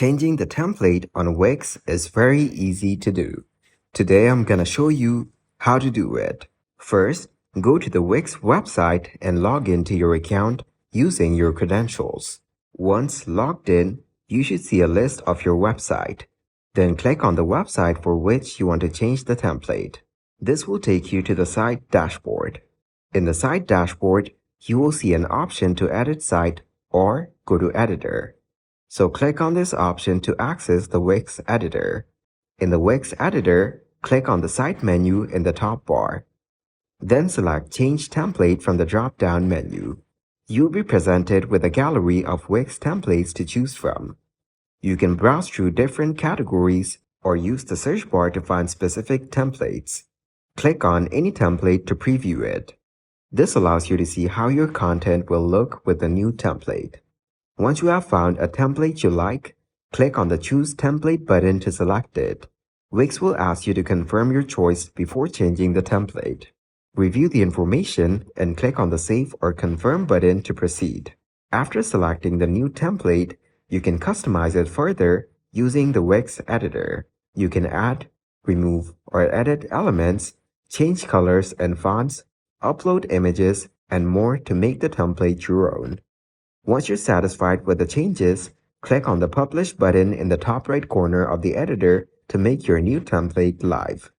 Changing the template on Wix is very easy to do. Today I'm gonna show you how to do it. First, go to the Wix website and log into your account using your credentials. Once logged in, you should see a list of your website. Then click on the website for which you want to change the template. This will take you to the site dashboard. In the site dashboard, you will see an option to edit site or go to editor. So click on this option to access the Wix editor. In the Wix editor, click on the site menu in the top bar. Then select Change Template from the drop-down menu. You'll be presented with a gallery of Wix templates to choose from. You can browse through different categories or use the search bar to find specific templates. Click on any template to preview it. This allows you to see how your content will look with the new template. Once you have found a template you like, click on the Choose Template button to select it. Wix will ask you to confirm your choice before changing the template. Review the information and click on the Save or Confirm button to proceed. After selecting the new template, you can customize it further using the Wix editor. You can add, remove, or edit elements, change colors and fonts, upload images, and more to make the template your own. Once you're satisfied with the changes, click on the Publish button in the top right corner of the editor to make your new template live.